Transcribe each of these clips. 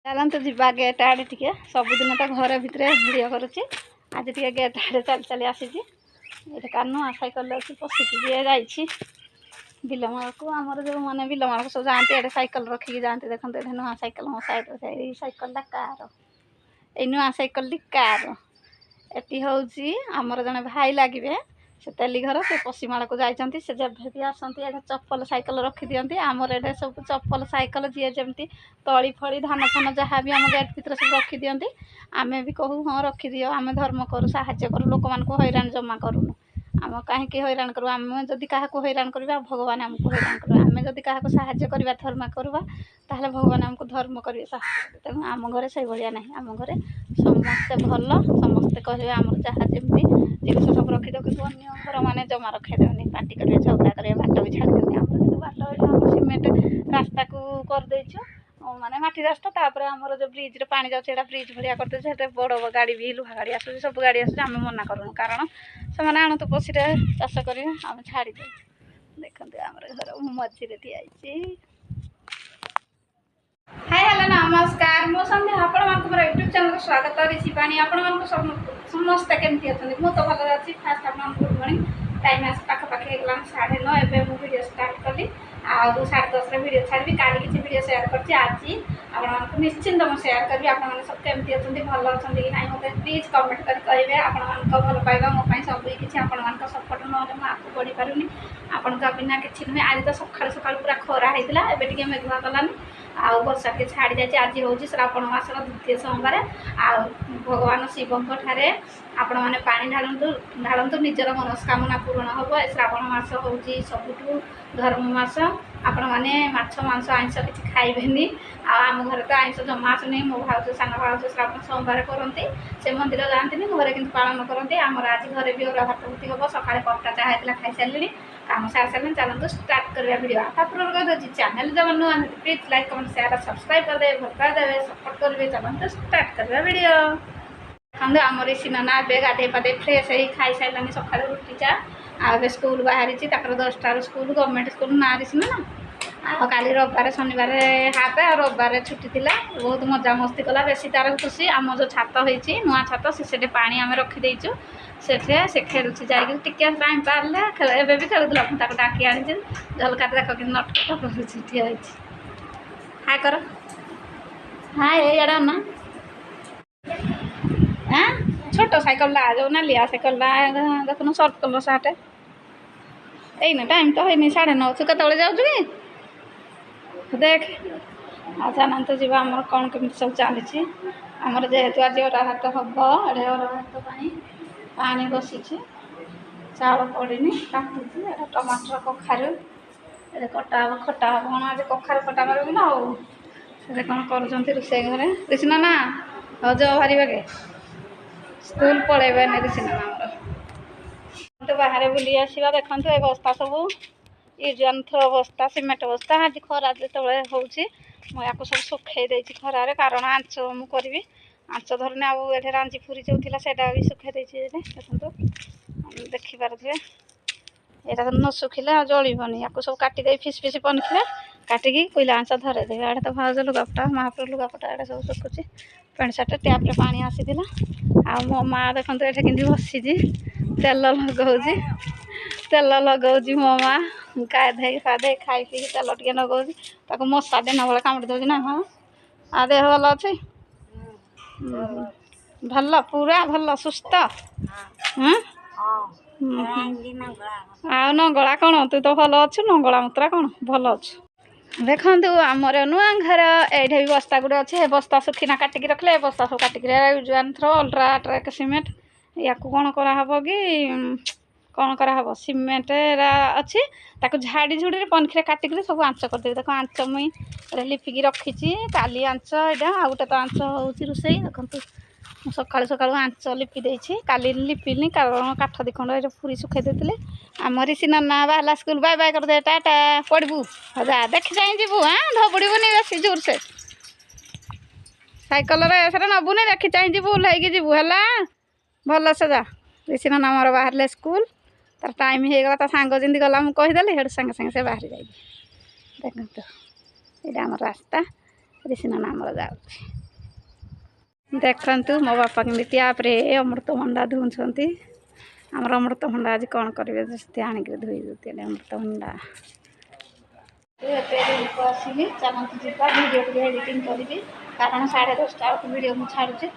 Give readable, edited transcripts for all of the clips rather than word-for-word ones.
चलते जा गेट आड़े टे सबुदिन तो घर भितर भिड़ करुच्ची आज टे गेट आड़े चली चली आसी ये कानु सैकल अच्छी पशिकी जाइए बिलमाल को आमर जो मैंने बिलमाल को सब जाती एडे सैकल रखिकी जाती देखते ये नुआ सैकल मो सैड सैकल कार ये नुआ सैकल कार एटी हूँ आमर जड़े भाई लगे से तेली घर से पशिमाला को जाती से जब भी आसती ये चप्पल सैकल रखी दिखती आमर ये सब चप्पल सैकल जी जमी तली फली धान फान जहाँ भी आम गेट भितर सब रखी दिखती आमे भी कहूँ हाँ रखीदि आम धर्म करूँ साहाଯ୍य करूँ लोक मान हैरान जमा करूँ आम कहीं हैरान करूँ आम जदि क्या हैरान करवा भगवान आमको हैरान करेंगे आम जदि क्या साहाଯ୍य करवा धर्म करवा ताहले भगवान आमको धर्म करेंगे साहाଯ୍य तेणु आम घरे से भाया ना आम घरे समस्ते भल समस्ते कहे आम जहाँ जमी जिन सब रखीद कि अन्य घर मैंने जमा रखादेनि पार्टी करेंगे झगड़ा करेंगे बाट भी छाड़ी आम बाट सीमेंट रास्ता को करदेचु माने माटी रास्ता तापर आमर जो ब्रिज रे पानी जाऊँ ब्रिज भाया करते बड़ गाड़ी भी लुहा गाड़ी आस सब गाड़ी आस मना करूँ कारण से आणु तो पशी चाष कर छाड़ी दे देखते आम घर मझे ठिया हाय हेलो नमस्कार मो संध्या आपण मोर यूट्यूब चैनल स्वागत ऋषि पाणी आपण समस्ते केमती अच्छे मुझे तो भल अच्छी फास्ट आप गुड मॉर्निंग टाइम आस पाखापाखि हो 9:30 एवं मुझे वीडियो स्टार्ट कली आउ 10:30 वीडियो छाड़ी काली किसी वीडियो शेयर करछि आज आपको निश्चिंत मुझे शेयर करी आप सब केमती अच्छे भल अच्छा कि ना मतलब प्लीज कमेंट कर कहे आपण भल पाइबा मोपाई सब किसी आपण सपोर्ट ना आगे बढ़ी पारूनी आपण बिना किसी नुहे आज तो सका सका पूरा खरा होता है टे मेघुआ गलानी आउ वर्षा के छाड़ी जाए आज हूँ श्रावण मासर द्वितीय सोमवार आ भगवान शिवों ठारे आपण मैंने पानी ढालतु निजर मनस्कामना पूर्ण हम श्रावण मास हूँ सबुठू धर्म मास आपण मैंने माछ मांस आइंस किसी खाइबेनि आम घर तो आइंस जमा आसुनी मो भाउज सान भाउज श्रावण सोमवार करती से मंदिर जाती घरे कि पालन करती आमर आज घरे भी अरुआ भात भूति हम सका पट्टा चाह होता खाई सारे काम सार सारे चलते स्टार्ट करवा वीडियो आपको कही चैनल जब नुआ please like comment share subscribe करदे भल करदे सपोर्ट करेंगे चलते स्टार्ट करवा वीडियो देखते आमर सीना ए गाधे पाधे फ्रेश हो खाई सारे सका रुटी चा आगे स्कूल बाहरी 10टा स्कूल गवर्नमेंट स्कूल ना सीना ना काली रविवार शनिवार हाफ आ रविवार छुट्टी थी बहुत मजा मस्ती कला बेसी तार खुशी आम जो छात होती नुआ छात से पानी आम रखीदेचु से खेलुची जाए टिके टाइम पारे एवं भी खेलुला डाकी आनी झलका देख कि नटखट करुच्छी ठिया हाय कर हाय एड़ा ना हाँ छोट सैकल ला जो नालिया सैकल ला देखुन सर्ट कलर सार्ट यही टाइम तो है 9:30 केत जाऊँ कि देख अच्छा ना तो जीवा आमर कौन कमी सब चली आमर जेहेतु आज अरा भात हम एडे अरा भात पानी बसी चाउल पड़नी काटुची टमाटर कखारू ये कटा हम खटा हम कौन आज कखारू खटा मारू कि ना हो कौन कर रोसे घरे ऋषि ना हो जो बाहर बागे स्कूल पलैबे ऋषि ना तो बाहर बुली आसवा देखते ये बस्ता सब यूजनथ्रो बस्ता सीमेंट बस्ता आज खरा जो होया सब सुखे देती खरार कारण आंच मुझे आंच धरने आउ ये रांझी फुरी जो थी से भी सुखे देखो देखिपारे यहाँ न सुखिले जलबनी या सब काटिदे फिस फिस पनिकिले काटिकी कोईला आंच धरेदे आड़े तो भाज लुगापटा महापुर लुगापटा आड़े सब सुखुची पैंट सार्ट टैप्रे पानी आसीला आ मो माँ देखते ये कि बसी तेल लगाऊँ मो माँ गाधे फाधे खाई पी तेल टे लगाऊँ मशा दिन बेले कामुड़ी दौर ना हाँ आ देह भल अच्छे भल पूरा भल सुस्थ आ नंगला कौन तु तो भल अच्छु नंगला मुतरा कौन भल अच्छु देखु आमर नुआ घर ये भी बस्ता गुटे अच्छे बस्ता सुखीना काटिकी रखले बस्ता सब काटिक यूजनथ्रो अल्ट्रा ट्रैक सीमेंट या कौन कराहब कि कौन कराहब सीमेंट अच्छी ताको झाड़ी झुड़ी पनखी काटिक सब आंच करदेवी देख आंच मुई लिपिकी रखी काली आंच यहाँ आ गए तो आंच हूँ रोसे देखते सका सका आंच लिपि देती काली लिपिनी कारण काठ दिखंड ये पूरी सुखे देते आमरी सीना ना बाहला स्कूल बाय बाय करदे टाटा पढ़बू जा देखी जाए जीवु हाँ धबुड़बुनि बेसी जोर से सैकल नबुनि देखी चाह जीवु ओह्लैकी जीवु है भल से जा सीना नामर बाहर स्कूल तार टाइम हो गला सांग जमी गला मुझे कहीदेली हेटू सागे सागे से बाहरी जाए देखते ये आम रास्ता ରିସିନା ଆମର ଯାଉଛି। ଦେଖନ୍ତୁ ମୋ ବାପା କେମିତି ଟ୍ୟାପ୍ରେ ଅମୃତଭଣ୍ଡା ଧୁଉଛନ୍ତି। ଆମର ଅମୃତଭଣ୍ଡା ଆଜି କ'ଣ କରିବେ ସେ ଆଣିକି ଧୋଇ ଦେଉଥିଲେ ଅମୃତଭଣ୍ଡା। ଏବେ ରୁମକୁ ଆସିଲି, ଚାଲନ୍ତୁ ଯିବା ଭିଡ଼ିଓ ଟିକେ ଏଡ଼ିଟିଂ କରିବି, କାରଣ 10:30 ବେଳକୁ ଭିଡ଼ିଓ ମୁଁ ଛାଡ଼ୁଛି।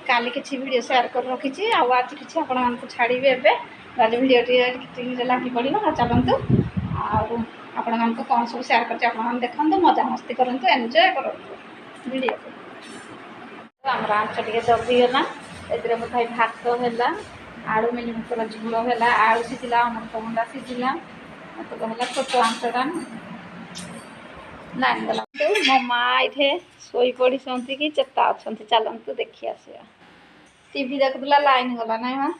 କାଲି କିଛି ଭିଡ଼ିଓ ସେୟାର କରି ରଖିଛି, ଆଉ ଆଜି କିଛି ଆପଣମାନଙ୍କୁ ଛାଡ଼ିବି। ଏବେ କାଲି ଭିଡ଼ିଓ ଟିକେ ଏଡ଼ିଟିଂରେ ଲାଗି ପଡ଼ିବ। ଚାଲନ୍ତୁ ଆଉ ଆପଣମାନଙ୍କୁ କ'ଣ ସବୁ ସେୟାର କରିଛି ଆପଣମାନେ ଦେଖନ୍ତୁ, ମଜାମସ୍ତି କରନ୍ତୁ, ଏନ୍ଜୟ କରନ୍ତୁ ଭିଡ଼ିଓକୁ। ଆମର ଆଞ୍ଚ ଟିକେ ଦବିଗଲା, ଏଥିରେ ବୋଧେ ଭାତ ହେଲା, ଆଳୁ ମିଲିମିକର ଝୋଳ ହେଲା, ଆଳୁ ସିଝିଲା, ଅମୃତଭଣ୍ଡା ସିଝିଲା, ଏତକ ହେଲା ଛୋଟ ଆଞ୍ଚଟା ଲାଇନ୍ ଗଲା। ମୋ ମା ଏଇଠି ଶୋଇ ପଡ଼ିଛନ୍ତି କି ଚେତା ଅଛନ୍ତି, ଚାଲନ୍ତୁ ଦେଖି ଆସିବା। ଟିଭି ଦେଖୁଥିଲା, ଲାଇନ୍ ଗଲା ନାଇଁ ମା?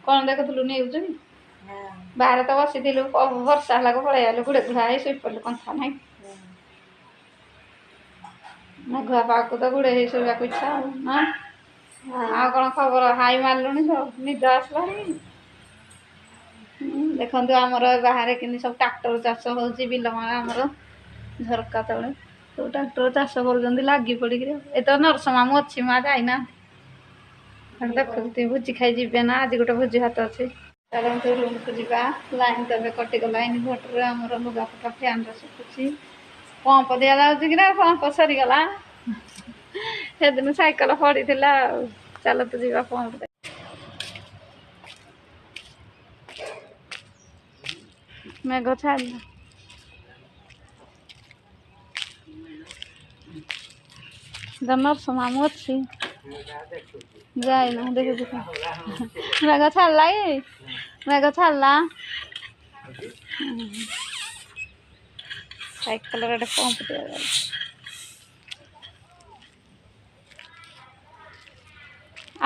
କ'ଣ ଦେଖୁଥିଲୁ ନ୍ୟୁଜ୍? ବାହାରେ ତ ବସିଥିଲୁ, ବର୍ଷା ହେଲାକୁ ପଳେଇ ଆଇଲୁ, ଘୁଡ଼େ ଘୁଡ଼ା ହେଇ ଶୋଇପଡ଼ିଲୁ କନ୍ଥା ନାଇଁ? ମେଘୁଆ ପାଗକୁ ତ ଘୁଡ଼େ ହେଇ ଶୋଇବାକୁ ଇଚ୍ଛା ଆଉ ନା? ଆଉ କ'ଣ ଖବର? ହାଇ ମାରିଲୁଣି ସବୁ, ନିଦ ଆସିଲାଣି? ଦେଖନ୍ତୁ ଆମର ବାହାରେ କେମିତି ସବୁ ଟ୍ରାକ୍ଟର ଚାଷ ହେଉଛି, ବିଲମାଳ ଆମର ଝରକା ତଳେ ସବୁ ଟ୍ରାକ୍ଟର ଚାଷ କରୁଛନ୍ତି ଲାଗି ପଡ଼ିକିରି। ଏ ତ ନରସ ମାମୁଁ ଅଛି, ମା ଯାଇନାହାନ୍ତି। ଦେଖୁଛନ୍ତି ଭୋଜି ଖାଇ ଯିବେ ନା, ଆଜି ଗୋଟେ ଭୋଜି ଭାତ ଅଛି। ଚାଲନ୍ତୁ ରୁମ୍କୁ ଯିବା। ଲାଇନ୍ ତ ଏବେ କଟିଗଲା, ଇନଭର୍ଟରରେ ଆମର ଲୁଗାପଟା ଫ୍ୟାନ୍ରେ ଶୁଖୁଛି। ପମ୍ପ ଦିଆଯାଉଛି କି ନା, ପମ୍ପ ସରିଗଲା। ସେଦିନ ସାଇକେଲ ପଡ଼ିଥିଲା ଆଉ। ଚାଲନ୍ତୁ ଯିବା ପମ୍ପ। ମେଘ ଛାଡ଼ିଲା। ନରସ ମାମୁଁ ଅଛି, ଯାଇନା ଦେଖୁଛୁ। ମେଘ ଛାଡ଼ିଲା କି? ମେଘ ଛାଡ଼ିଲା। ସାଇକେଲରେ ଗୋଟେ ପମ୍ପ ଦିଆଯାଉଛି।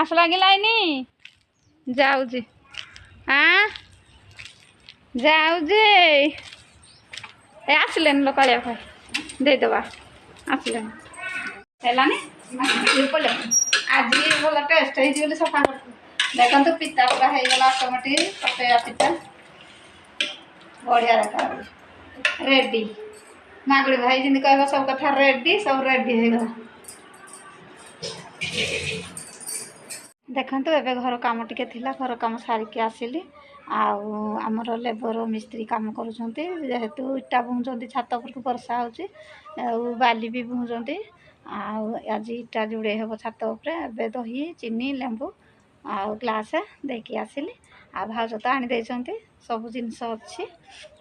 ଆସିଲା କି ଲାଇନି? ଯାଉଛି ଯାଉଛି। ଏ ଆସିଲେନି ଲୋ କାଳିଆ ଭାଇ, ଦେଇଦେବା। ଆସିଲେନି ହେଲାନି ଆଜି ଭଲ ଟେଷ୍ଟ ହେଇଛି ବୋଲି ସଫା କରୁଛୁ। ଦେଖନ୍ତୁ ପିତା ପୁରା ହେଇଗଲା ଅଟୋମେଟିକ୍, ପକେଇବା ପିତା ବଢ଼ିଆ ଦେଖାଯାଉଛି। ରେଡ଼ି ମାଗୁଳି ଭାଇ ଯେମିତି କହିବ ସବୁ କଥା ରେଡ଼ି, ସବୁ ରେଡ଼ି ହେଇଗଲା। ଦେଖନ୍ତୁ ଏବେ ଘର କାମ ଟିକେ ଥିଲା, ଘର କାମ ସାରିକି ଆସିଲି। ଆଉ ଆମର ଲେବର ମିସ୍ତ୍ରୀ କାମ କରୁଛନ୍ତି, ଯେହେତୁ ଇଟା ବୁଣୁଛନ୍ତି ଛାତ ଉପରକୁ, ବର୍ଷା ହେଉଛି, ଆଉ ବାଲି ବି ବୁଣୁଛନ୍ତି। ଆଉ ଆଜି ଇଟା ଯୋଡ଼େଇ ହେବ ଛାତ ଉପରେ। ଏବେ ଦହି, ଚିନି, ଲେମ୍ବୁ ଆଉ ଗ୍ଲାସ୍ ଦେଇକି ଆସିଲି। ଆଉ ଭାଉଜ ତ ଆଣିଦେଇଛନ୍ତି, ସବୁ ଜିନିଷ ଅଛି।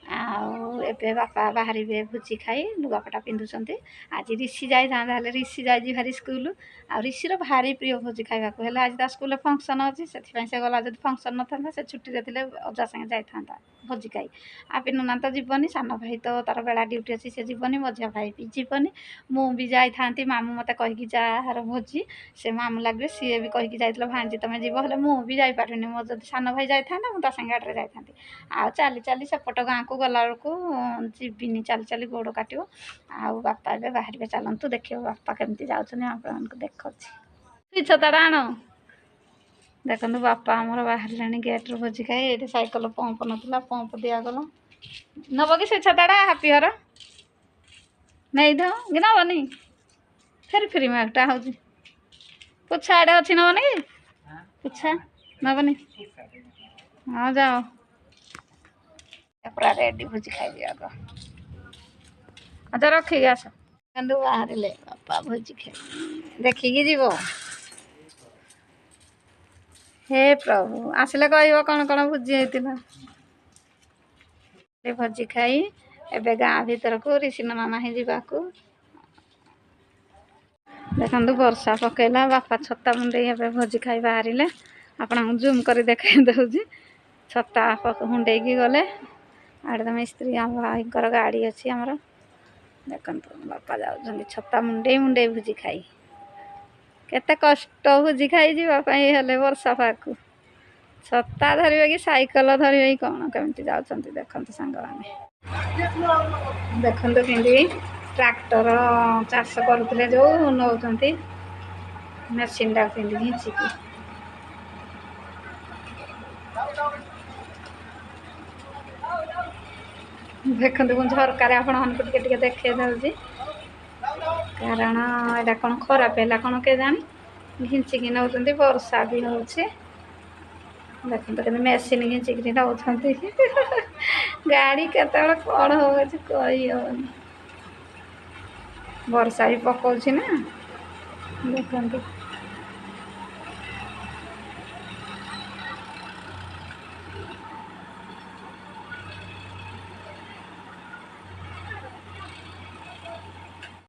ଆଉ ଏବେ ବାପା ବାହାରିବେ ଭୋଜି ଖାଇ, ଲୁଗାପଟା ପିନ୍ଧୁଛନ୍ତି। ଆଜି ରିଷି ଯାଇଥାନ୍ତା, ହେଲେ ରିଷି ଯାଇଛି ଭାରି ସ୍କୁଲ। ଆଉ ରିଷିର ଭାରି ପ୍ରିୟ ଭୋଜି ଖାଇବାକୁ, ହେଲେ ଆଜି ତା ସ୍କୁଲରେ ଫଙ୍କସନ୍ ଅଛି, ସେଥିପାଇଁ ସେ ଗଲା। ଯଦି ଫଙ୍କସନ୍ ନଥାନ୍ତା ସେ ଛୁଟିରେ ଥିଲେ ଅଜା ସାଙ୍ଗେ ଯାଇଥାନ୍ତା ଭୋଜି ଖାଇ। ଆଉ ପିନୁନା ତ ଯିବନି, ସାନ ଭାଇ ତ ତାର ବେଳା ଡ୍ୟୁଟି ଅଛି, ସେ ଯିବନି। ମଝିଆ ଭାଇ ବି ଯିବନି, ମୁଁ ବି ଯାଇଥାନ୍ତି। ମାମୁଁ ମୋତେ କହିକି ଯାହାର ଭୋଜି, ସେ ମାମୁଁ ଲାଗିବେ, ସିଏ ବି କହିକି ଯାଇଥିଲା ଭାଣିଜି ତମେ ଯିବ, ହେଲେ ମୁଁ ବି ଯାଇପାରିନି। ମୋର ଯଦି ସାନ ଭାଇ ଯାଇଥାନ୍ତା ମୁଁ ତା ସାଙ୍ଗେ ଗାଡ଼ିରେ ଯାଇଥାନ୍ତି। ଆଉ ଚାଲି ଚାଲି ସେପଟ ଗାଁକୁ ଗଲାବେଳକୁ ଯିବିନି, ଚାଲି ଚାଲି ଗୋଡ଼ କାଟିବ। ଆଉ ବାପା ଏବେ ବାହାରିବେ, ଚାଲନ୍ତୁ ଦେଖିବ ବାପା କେମିତି ଯାଉଛନ୍ତି, ଆପଣମାନଙ୍କୁ ଦେଖାଉଛି। ଛତାଟା ଆଣ। ଦେଖନ୍ତୁ ବାପା ଆମର ବାହାରିଲେଣି ଗେଟ୍ରୁ ଭୋଜି ଖାଇ। ଏଇଠି ସାଇକେଲ ପମ୍ପ ନଥିଲା, ପମ୍ପ ଦିଆଗଲା। ନେବ କି ସେ ଛତାଟା? ହାପି ଘର ନେଇଥାଉ କି ନେବନି? ଫେରି ଫେରି ମ୍ୟାଗଟା ହେଉଛି। ପୁଛା ଏଡ଼େ ଅଛି, ନେବନି କି? ପୁଛା ନେବନି? ହଁ ଯାଅ, ପୁରା ରେଡ଼ି ଭୋଜି ଖାଇବି ଆଗ। ଆଚ୍ଛା ରଖିକି ଆସ। କିନ୍ତୁ ବାହାରିଲେ ବାପା ଭୋଜି ଖାଇ, ଦେଖିକି ଯିବ। ହେ ପ୍ରଭୁ, ଆସିଲେ କହିବ କ'ଣ କ'ଣ ଭୋଜି ହେଇଥିଲା। ଭୋଜି ଖାଇ ଏବେ ଗାଁ ଭିତରକୁ ରିସିନା ନାହିଁ ଯିବାକୁ। ଦେଖନ୍ତୁ ବର୍ଷା ପକେଇଲା, ବାପା ଛତା ମୁଣ୍ଡେଇ ଏବେ ଭୋଜି ଖାଇ ବାହାରିଲେ। ଆପଣଙ୍କୁ ଜୁମ୍ କରି ଦେଖାଇ ଦେଉଛି। ଛତା ମୁଣ୍ଡେଇକି ଗଲେ। ଆଡ଼େ ତ ମିସ୍ତ୍ରୀ ଆମ ଭାଇଙ୍କର ଗାଡ଼ି ଅଛି ଆମର। ଦେଖନ୍ତୁ ବାପା ଯାଉଛନ୍ତି ଛତା ମୁଣ୍ଡେଇ ମୁଣ୍ଡେଇ ଭୋଜି ଖାଇ। କେତେ କଷ୍ଟ ଭୋଜି ଖାଇ ଯିବା ପାଇଁ, ହେଲେ ବର୍ଷା ପାଗକୁ ଛତା ଧରିବେ କି ସାଇକେଲ ଧରିବେ କି କ'ଣ କେମିତି ଯାଉଛନ୍ତି ଦେଖନ୍ତୁ ସାଙ୍ଗମାନେ। ଦେଖନ୍ତୁ କେମିତି ଟ୍ରାକ୍ଟର ଚାଷ କରୁଥିଲେ, ଯେଉଁ ନେଉଛନ୍ତି ମେସିନ୍ଟା କେମିତି ଘିଞ୍ଚିକି। ଦେଖନ୍ତୁ ମୁଁ ଝରକାରେ ଆପଣମାନଙ୍କୁ ଟିକେ ଟିକେ ଦେଖେଇ ଦେଉଛି। କାରଣ ଏଇଟା କ'ଣ ଖରାପ ହେଲା କ'ଣ କେଜାଣି ଘିଞ୍ଚିକି ନେଉଛନ୍ତି। ବର୍ଷା ବି ହେଉଛି। ଦେଖନ୍ତୁ କେମିତି ମେସିନ୍ ଘିଞ୍ଚିକିରି ନେଉଛନ୍ତି। ଗାଡ଼ି କେତେବେଳେ କ'ଣ ହେଉଛି କହି ହେଉନି। ବର୍ଷା ବି ପକାଉଛି ନା ଦେଖନ୍ତୁ।